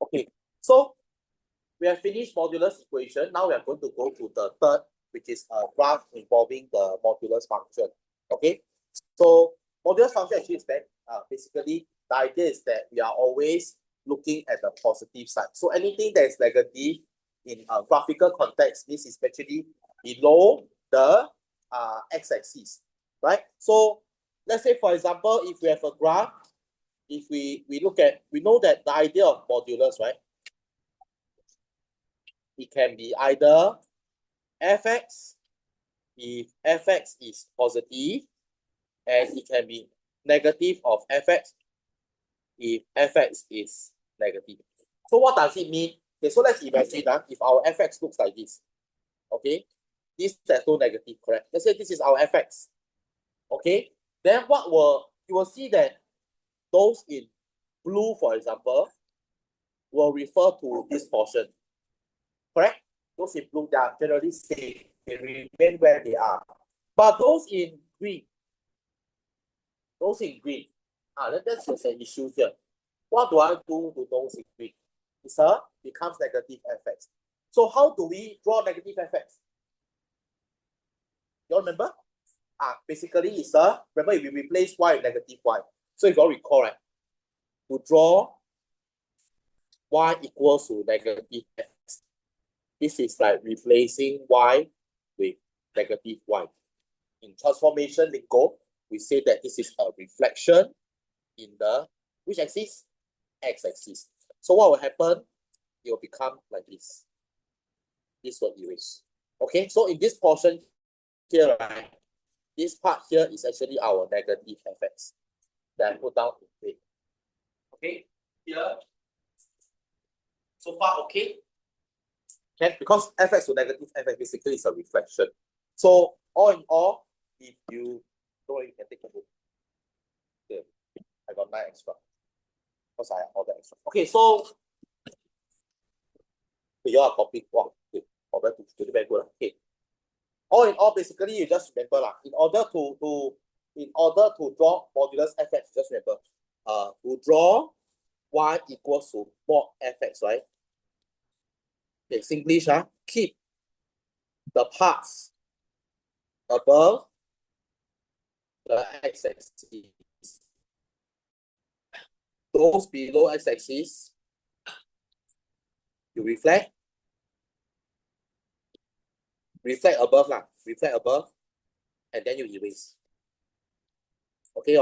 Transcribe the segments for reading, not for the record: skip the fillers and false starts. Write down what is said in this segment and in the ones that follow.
Okay, so we have finished modulus equation. Now we are going to go to the third, which is a graph involving the modulus function. Okay, so modulus function actually is that basically the idea is that we are always looking at the positive side. So anything that is negative in a graphical context, this is actually below the x-axis, right? So let's say, for example, if we have a graph, if we look at, we know that the idea of modulus, right? It can be either fx, if fx is positive, and it can be negative of fx if fx is negative. So what does it mean? Okay, so let's imagine that if our fx looks like this, okay, this there's no negative, correct? Let's say this is our fx, okay. Then what will you will see that those in blue, for example, will refer to this portion, correct? Those in blue, they are generally safe, they remain where they are. But those in green, that's just an issue here. What do I do to those in green? It's becomes negative fx. So how do we draw negative fx? You all remember? Basically, it's remember if we replace y with negative y. So if you all recall, right, to draw y equals to negative x, this is like replacing y with negative y. In transformation lingo, we say that this is a reflection in the which axis? X-axis. So what will happen? It will become like this. This will erase. Okay, so in this portion here, right, this part here is actually our negative fx that I put down in red. Okay, here. So far, okay? Okay, because fx to negative fx basically is a reflection. So all in all, if you don't, you can take a look. Okay, I got 9 extra because I ordered extra. Okay, so you are copying. Wow, okay. Very good. Okay. All in all, basically, you just remember in order to draw modulus fx, just remember to draw y equals to mod fx, right? Okay, English, keep the parts above the x-axis. Those below x-axis, you reflect above, and then you erase. Okay,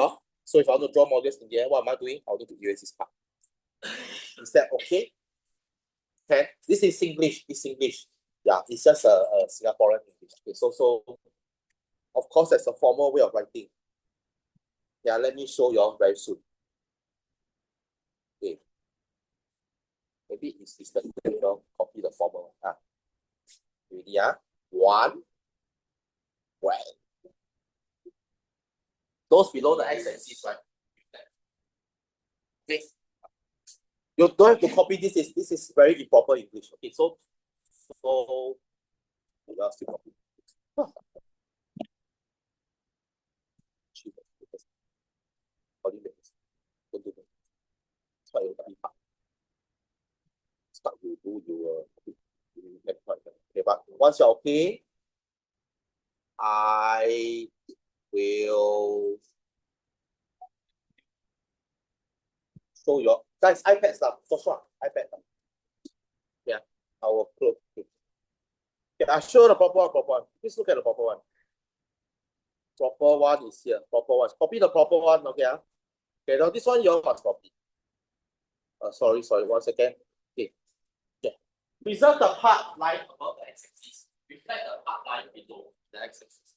so if I want to draw modulus in the end, what am I doing? I'll need to erase this part. Is that okay? Okay, this is English. It's English. Yeah, it's just a Singaporean English. Okay, so of course, there's a formal way of writing. Yeah, let me show you all very soon. Okay. Maybe it's the copy the formal one. Ready? One. Well. Those below the x-axis, right? Okay. You don't have to copy this. This is very improper English. Okay, so we are still copy. Start you do your okay, but once you're okay, I will show your guys iPad stuff. For sure, iPad. Yeah, I will close. Okay, I'll show the proper one. Please look at the proper one. Proper one is here. Proper one. Copy the proper one. Okay. Okay, now this one you all must copy. Sorry, 1 second. Okay. Yeah. Preserve the part lying above the x-axis. Reflect the part lying below the x-axis.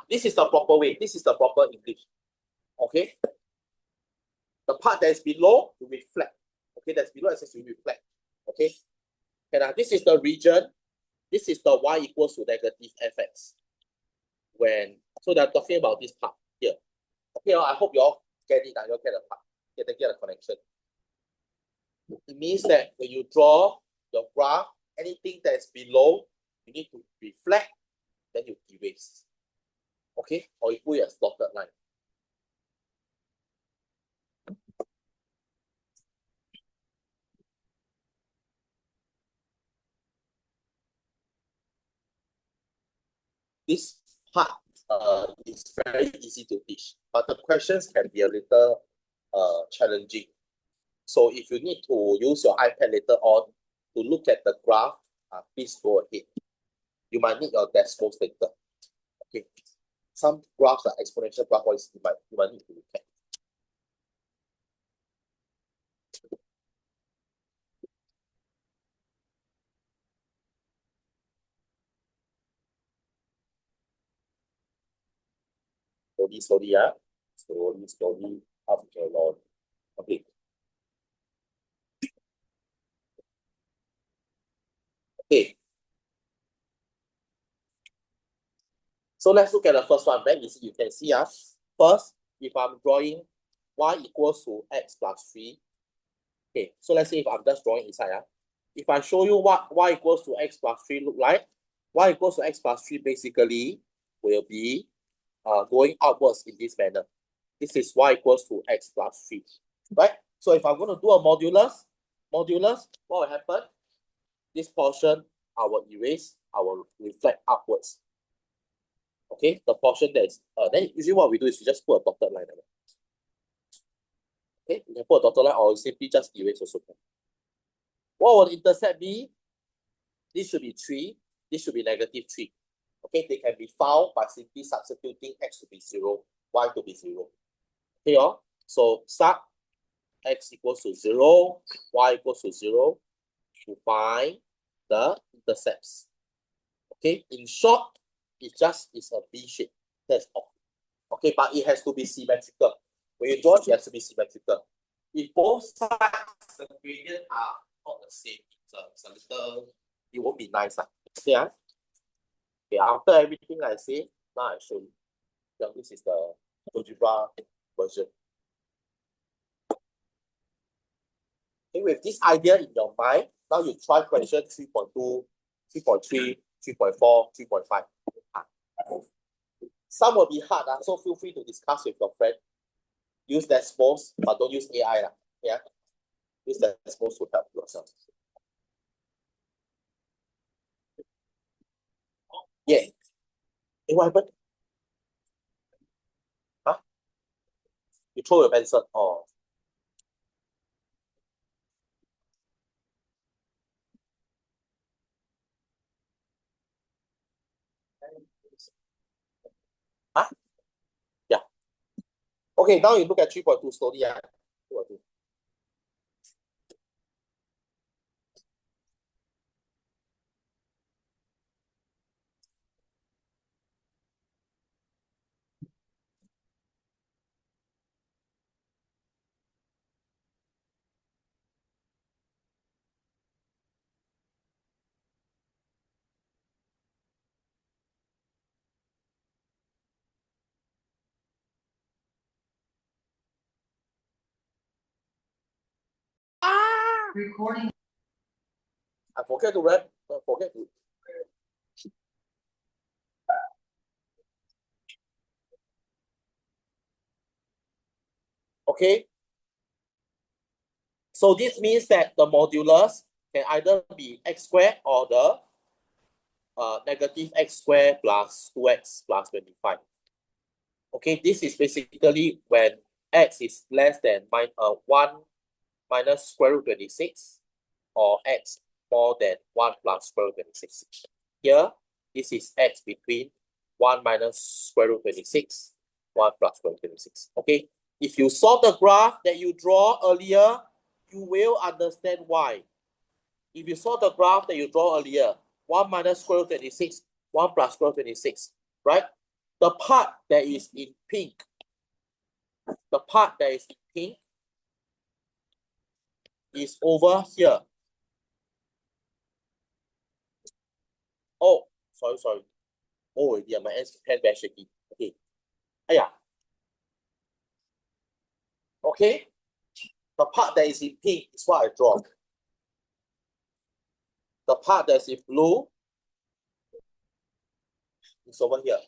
This is the proper way. This is the proper English. Okay. The part that is below will reflect. Okay, that's below x-axis will reflect. Okay. Okay, now this is the region. This is the y equals to negative fx. So they're talking about this part here. Okay, I hope you all get it. You all get the part. Get the connection. It means that when you draw your graph, anything that is below, you need to reflect, then you erase. Okay, or you put a dotted line. this part is very easy to teach, but the questions can be a little challenging. So if you need to use your iPad later on to look at the graph, please go ahead. You might need your decimals later. Okay. Some graphs are exponential graph, you might need to look at. Slowly, yeah. Slowly, up along. Okay. Okay. So let's look at the first one. Very easy. You can see first, if I'm drawing y equals to x plus 3. Okay, so let's say if I'm just drawing inside. If I show you what y equals to x plus 3 look like, y equals to x plus 3 basically will be going upwards in this manner. This is y equals to x plus 3, right? So if I'm going to do a modulus, what will happen? This portion, I will erase, I will reflect upwards. Okay, the portion that is, then usually what we do is we just put a dotted line. Okay, you can put a dotted line or simply just erase also. What will the intercept be? This should be 3, this should be -3. Okay, they can be found by simply substituting x to be 0, y to be 0. Okay, so start x equals to 0, y equals to 0 to find the intercepts. Okay, in short, it just is a V shape. That's all. Okay, but it has to be symmetrical. When you draw it, has to be symmetrical. If both sides, the gradient are not the same, it's a little, it won't be nice. Okay, okay, after everything I say, now I show you. Yeah, this is the algebra version. Okay, with this idea in your mind, now you try question 3.2, 3.3, 3.4, 3.5. Some will be hard, so feel free to discuss with your friend. Use decimals, but don't use AI. Yeah? Use decimals to help yourself. Yeah. Hey, what happened? Huh? You throw your pencil. Oh. Huh? Yeah. Okay, now you look at 3.2 slowly. Yeah. 3.2. Recording. I forget to wrap. I forget to. Okay. So this means that the modulus can either be x squared or the negative x squared plus 2x plus 25. Okay, this is basically when x is less than 1 minus square root 26 or x more than 1 plus square root 26. Here, this is x between 1 minus square root 26, 1 plus square root 26. Okay, if you saw the graph that you draw earlier, you will understand why. If you saw the graph that you draw earlier, 1 minus square root 26, 1 plus square root 26, right? The part that is in pink, is over here. Oh, sorry. Oh, yeah, my hand very shaky. Okay. Yeah. Okay. The part that is in pink is what I draw. The part that's in blue is over here.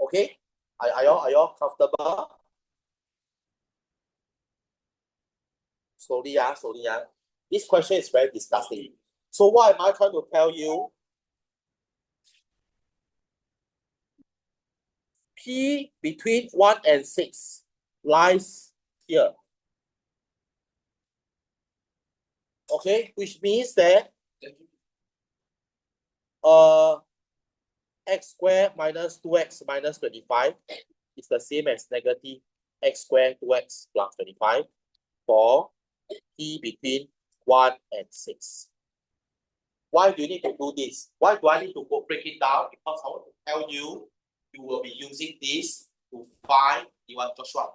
Okay. Are y'all comfortable? Slowly. This question is very disgusting. So what am I trying to tell you? P between 1 and 6 lies here. Okay, which means that x squared minus 2x minus 25 is the same as negative x squared 2x plus 25 for P between 1 and 6. Why do you need to do this? Why do I need to break it down? Because I want to tell you, you will be using this to find d1 Joshua.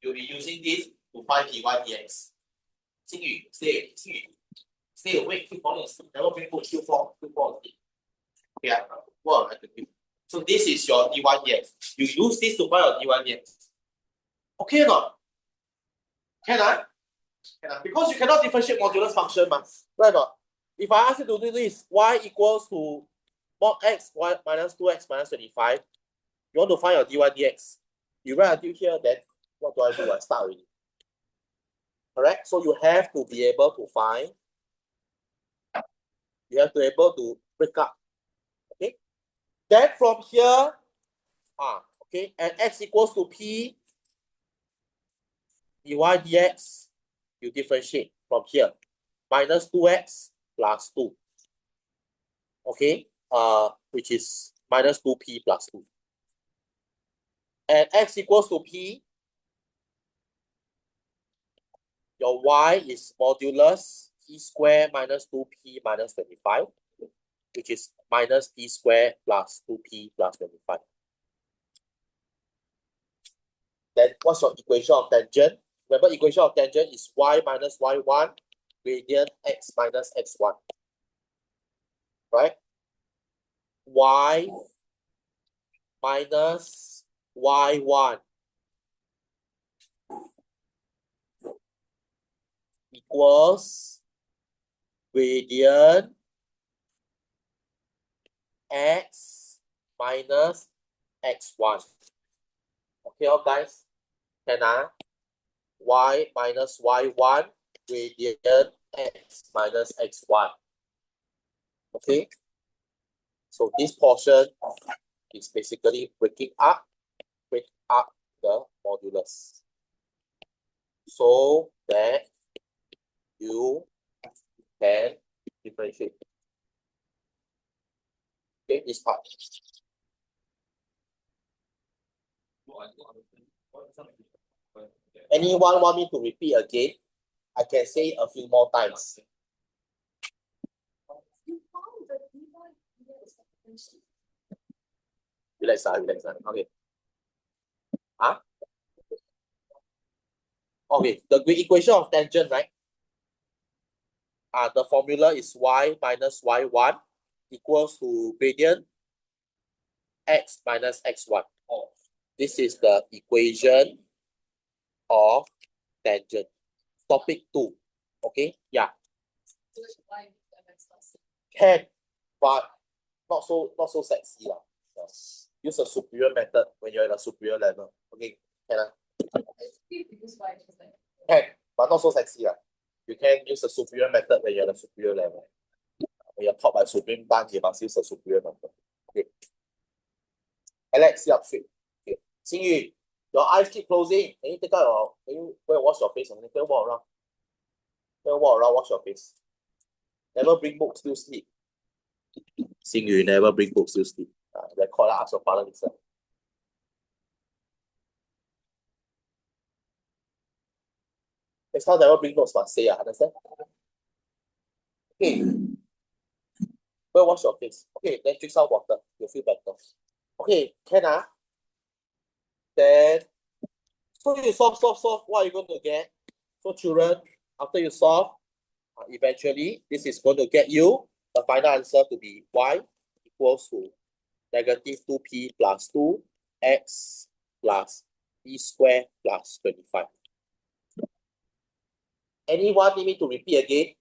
You'll be using this to find d1 dx. Xingyu, stay. Xingyu, stay awake. Keep falling asleep. Never bring books. You fall asleep. Yeah. Well, so this is your d1 dx. You use this to find your d1 dx. Okay or not? Can I? Can I? Because you cannot differentiate modulus function, right or not? If I ask you to do this, y equals to mod x y minus 2x minus 25, you want to find your d1 dx. You write until here, then what do I do? I start already. Correct? So you have to be able to find, you have to be able to break up. Okay? Then from here, okay, and x equals to p dy dx, you differentiate from here. Minus 2x plus 2. Okay? Which is minus 2p plus 2. And x equals to p, your y is modulus p squared minus 2p minus 25, which is minus p squared plus 2p plus 25. Then what's your equation of tangent? Remember, equation of tangent is y minus y1 gradient x minus x1. Right? Y minus y1 equals gradient x minus x1. Okay, guys? Can I? Y minus y1 gradient x minus x1. Okay? So this portion is basically break up the modulus, so that you can differentiate. Okay, this part. Anyone want me to repeat again? I can say a few more times. Relax, relax. Okay. Okay, the equation of tangent, right? The formula is y minus y1 equals to gradient x minus x1. This is the equation of tangent. Topic 2. Okay, yeah. Can, but not so sexy. Use a superior method when you're at a superior level. Okay, can I? Can, but not so sexy. You can use a superior method when you're at a superior level. When you're taught by supreme ban, you must use a superior method. Okay. Alex, sit up straight. Okay. Xingyu, your eyes keep closing. Can you take out your, can you go and wash your face? Can you walk around? Can you walk around, wash your face? Never bring books, still sleep. Xingyu, never bring books, still sleep. Record, ask your father listen. Next time, never bring notes, must say, understand? Okay. Go wash your face. Okay, then drink some water. You'll feel better. Okay, can Then, so you solve. What are you going to get? So children, after you solve, eventually, this is going to get you the final answer to be y equals to negative 2p plus 2x plus p squared plus 25. Anyone need me to repeat again?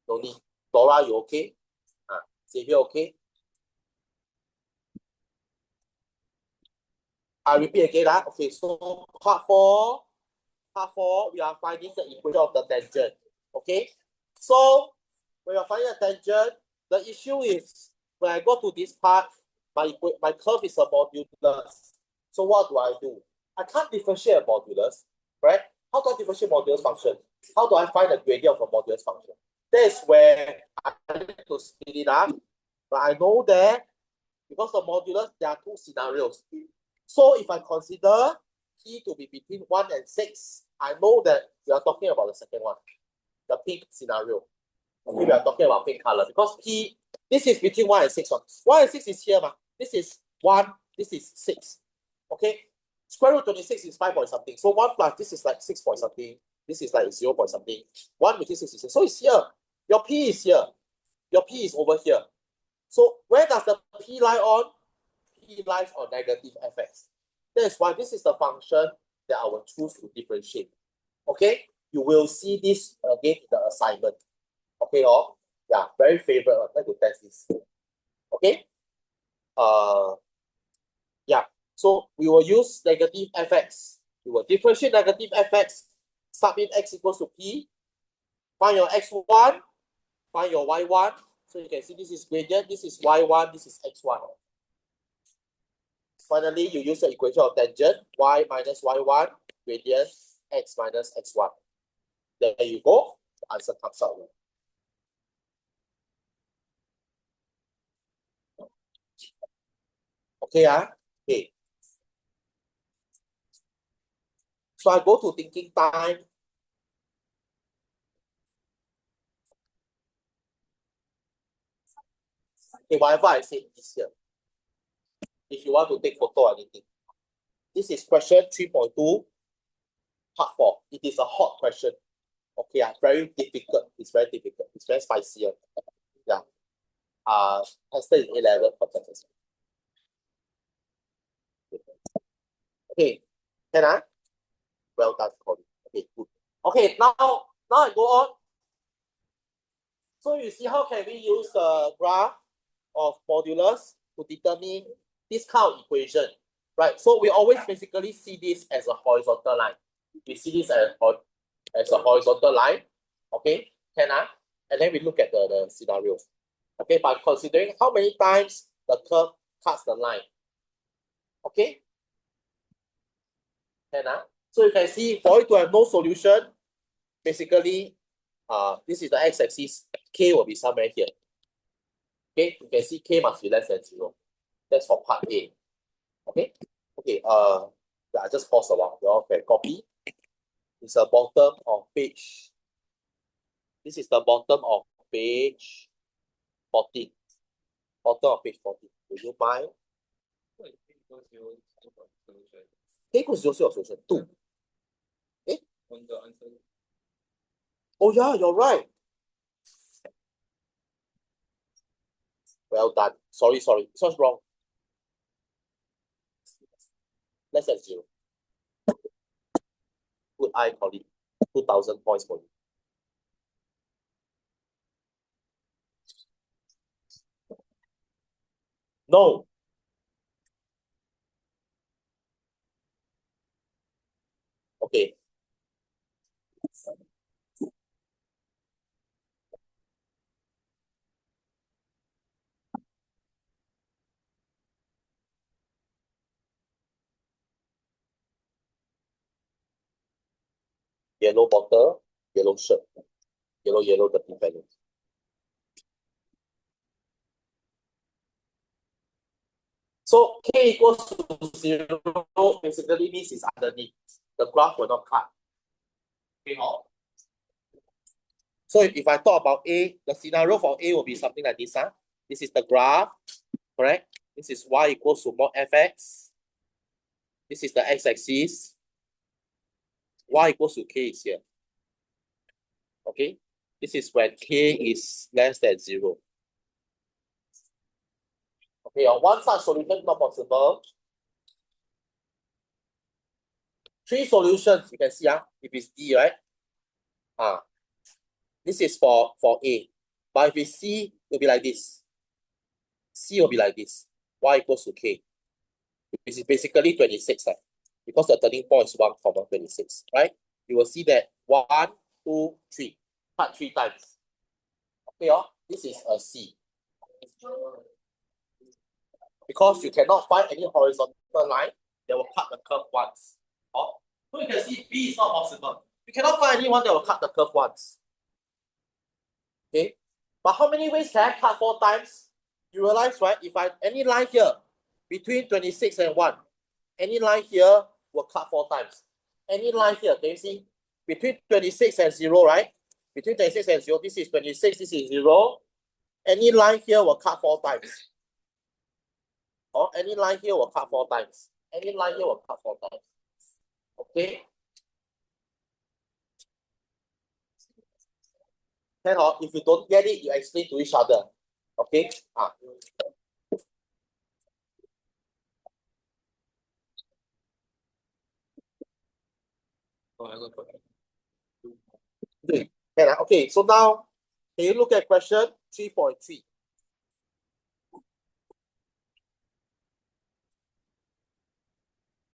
No need. Dora, you okay? Xavier, okay? I repeat again. Okay, so part 4, we are finding the equation of the tangent. Okay? So, when you're finding the tangent, The issue is when I go to this part, my curve is a modulus. So what do? I can't differentiate a modulus, right? How do I differentiate modulus function? How do I find the gradient of a modulus function? That's where I need to split it up. But I know that because the modulus, there are two scenarios. So if I consider P to be between 1 and 6, I know that we are talking about the second one, the pink scenario. Okay, we are talking about pink color because P, this is between 1 and 6. 1 and 6 is here. This is 1, this is 6. Okay, square root 26 is 5 point something. So 1 plus this is like 6 point something. This is like 0 point something. 1 between 6 is 6. So it's here. Your P is here. Your P is over here. So where does the P lie on? P lies on negative fx. That's why this is the function that I will choose to differentiate. Okay, you will see this again in the assignment. Okay, yeah, very favorite. I'd like to test this. Okay, yeah. So we will use negative fx. We will differentiate negative fx. Submit x equals to p. Find your x1. Find your y1. So you can see this is gradient. This is y1. This is x1. Finally, you use the equation of tangent, y minus y1, gradient, x minus x1. There you go. The answer comes out. Okay, okay. So I go to thinking time. Okay, whatever I said is here. If you want to take photo or anything. This is question 3.2, part 4. It is a hot question. Okay, very difficult. It's very difficult. It's very spicy. Yeah. Tested in A-level for Texas. Okay, can I? Well done, Colin. Okay, good. Okay, now I go on. So you see how can we use the graph of modulus to determine this kind of equation, right? So we always basically see this as a horizontal line. We see this as a horizontal line, okay? Can I? And then we look at the scenarios. Okay, by considering how many times the curve cuts the line. Okay? Can I? So you can see for it to have no solution, basically, this is the x-axis, k will be somewhere here. Okay, you can see k must be less than 0. That's for part A. Okay, okay. Yeah, just pause a while. You all can copy. It's the bottom of page. This is the bottom of page 14. Bottom of page 14. Would you mind? K equals 0 solution 2. Eh? Oh yeah, you're right. Well done. Sorry. This one's wrong. Less than 0. Good eye, colleague. 2,000 points for you. No. Okay. Yellow bottle, yellow shirt. Yellow, dirty pants. So k equals to 0 basically means it's underneath. The graph will not cut. Okay, so if I talk about A, the scenario for A will be something like this. This is the graph, correct? This is y equals to mod fx. This is the x-axis. Y equals to k is here. Okay, this is when k is less than 0. Okay, on one such solution not possible. 3 solutions you can see, if it's D, right? This is for A. But if it's C, it'll be like this. C will be like this. Y equals to K. This is basically 26. Because the turning point is 1, 26, right? You will see that 1, 2, 3. Cut 3 times. Okay, this is a C. Because you cannot find any horizontal line that will cut the curve once. Oh, so you can see B is not possible. You cannot find anyone that will cut the curve once. Okay, but how many ways can I cut 4 times? You realize, right? If I any line here between 26 and 1, any line here will cut 4 times. Any line here, can you see? Between 26 and 0, right? Between 26 and 0, this is 26, this is 0. Any line here will cut 4 times. Or any line here will cut 4 times. Any line here will cut 4 times. Okay? Then if you don't get it, you explain to each other. Okay? Okay, so now can you look at question 3.3?